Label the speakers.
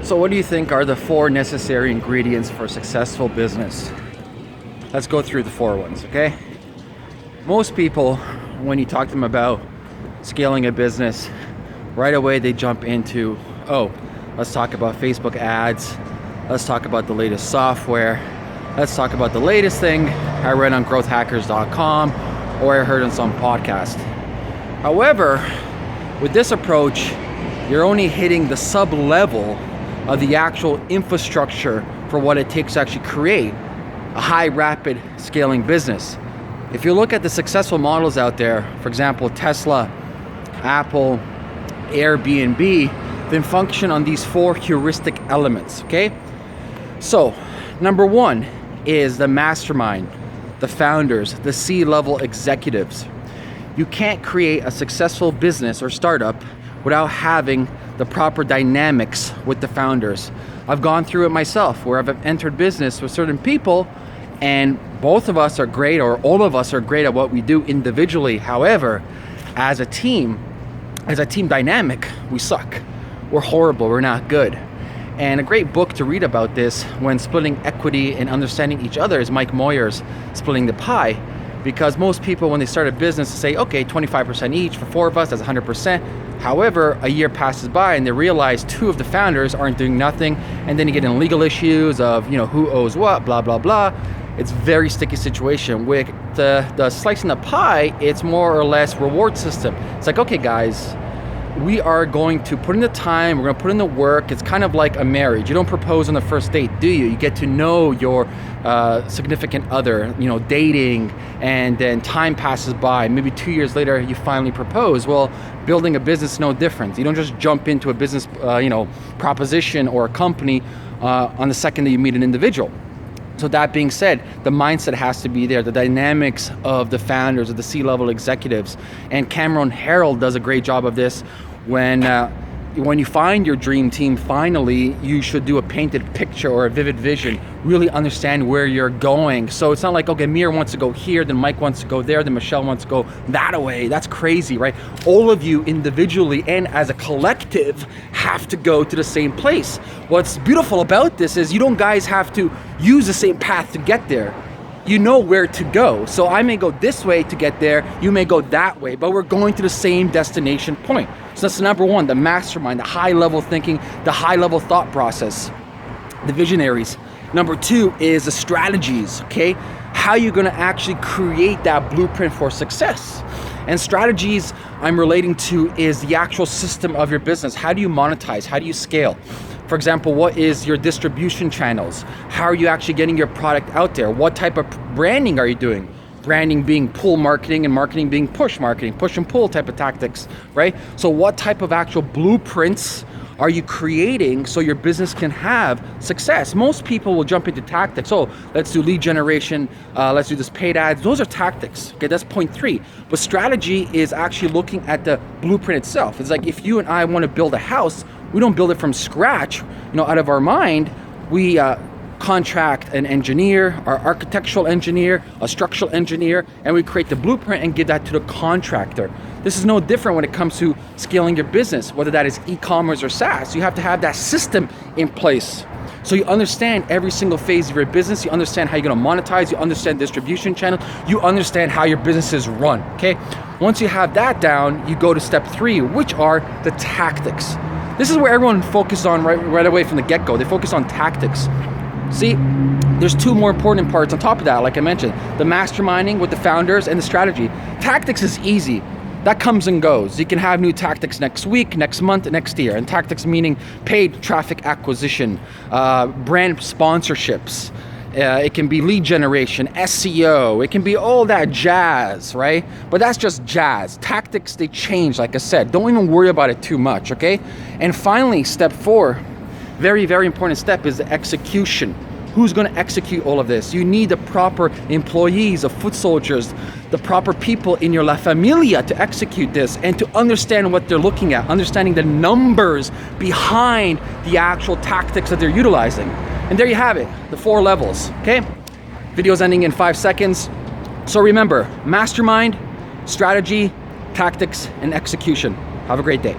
Speaker 1: So what do you think are the 4 necessary ingredients for a successful business? Let's go through the 4 ones, okay? Most people, when you talk to them about scaling a business, right away they jump into, oh, let's talk about Facebook ads, let's talk about the latest software, let's talk about the latest thing I read on growthhackers.com or I heard on some podcast. However, with this approach, you're only hitting the sub-level of the actual infrastructure for what it takes to actually create a high rapid scaling business. If you look at the successful models out there, for example, Tesla, Apple, Airbnb, then function on these 4 heuristic elements, okay? So, number 1 is the mastermind, the founders, the C-level executives. You can't create a successful business or startup without having the proper dynamics with the founders. I've gone through it myself where I've entered business with certain people and both of us are great, or all of us are great at what we do individually. However, as a team dynamic, we suck. We're horrible, we're not good. And a great book to read about this when splitting equity and understanding each other is Mike Moyer's Splitting the Pie. Because most people, when they start a business, say, okay, 25% each for 4 of us, that's 100%. However, a year passes by and they realize 2 of the founders aren't doing nothing, and then you get in legal issues of, who owes what, blah, blah, blah. It's a very sticky situation. With the slicing the pie, it's more or less reward system. It's like, okay, guys, we are going to put in the time, we're going to put in the work. It's kind of like a marriage. You don't propose on the first date, do you? You get to know your significant other, dating, and then time passes by. Maybe 2 years later, you finally propose. Well, building a business is no different. You don't just jump into a business, proposition or a company on the second that you meet an individual. So that being said, the mindset has to be there, the dynamics of the founders, of the C-level executives. And Cameron Herold does a great job of this. When you find your dream team, finally, you should do a painted picture or a vivid vision, really understand where you're going. So it's not like, okay, Ameer wants to go here, then Mike wants to go there, then Michelle wants to go that way. That's crazy, right? All of you individually and as a collective have to go to the same place. What's beautiful about this is you don't guys have to use the same path to get there. You know where to go. So I may go this way to get there, you may go that way, but we're going to the same destination point. So that's number 1, the mastermind, the high level thinking, the high level thought process, the visionaries. Number 2 is the strategies, okay? How you're gonna actually create that blueprint for success. And strategies I'm relating to is the actual system of your business. How do you monetize? How do you scale? For example, what is your distribution channels? How are you actually getting your product out there? What type of branding are you doing? Branding being pull marketing and marketing being push marketing, push and pull type of tactics, right? So what type of actual blueprints are you creating so your business can have success? Most people will jump into tactics. Oh, let's do lead generation. Let's do this paid ads. Those are tactics. Okay, that's point 3. But strategy is actually looking at the blueprint itself. It's like if you and I want to build a house, we don't build it from scratch, out of our mind. We contract an engineer, our architectural engineer, a structural engineer, and we create the blueprint and give that to the contractor. This is no different when it comes to scaling your business, whether that is e-commerce or SaaS. You have to have that system in place. So you understand every single phase of your business, you understand how you're gonna monetize, you understand distribution channel, you understand how your business is run, okay? Once you have that down, you go to step 3, which are the tactics. This is where everyone focuses on right away from the get-go. They focus on tactics. See, there's 2 more important parts on top of that, like I mentioned. The masterminding with the founders and the strategy. Tactics is easy. That comes and goes. You can have new tactics next week, next month, next year. And tactics meaning paid traffic acquisition, brand sponsorships. It can be lead generation, SEO. It can be all that jazz, right? But that's just jazz. Tactics, they change, like I said. Don't even worry about it too much, okay? And finally, step 4, very, very important step is the execution. Who's going to execute all of this? You need the proper employees, the foot soldiers, the proper people in your La Familia to execute this and to understand what they're looking at, understanding the numbers behind the actual tactics that they're utilizing. And there you have it, the 4 levels, okay? Video's ending in 5 seconds. So remember, mastermind, strategy, tactics, and execution. Have a great day.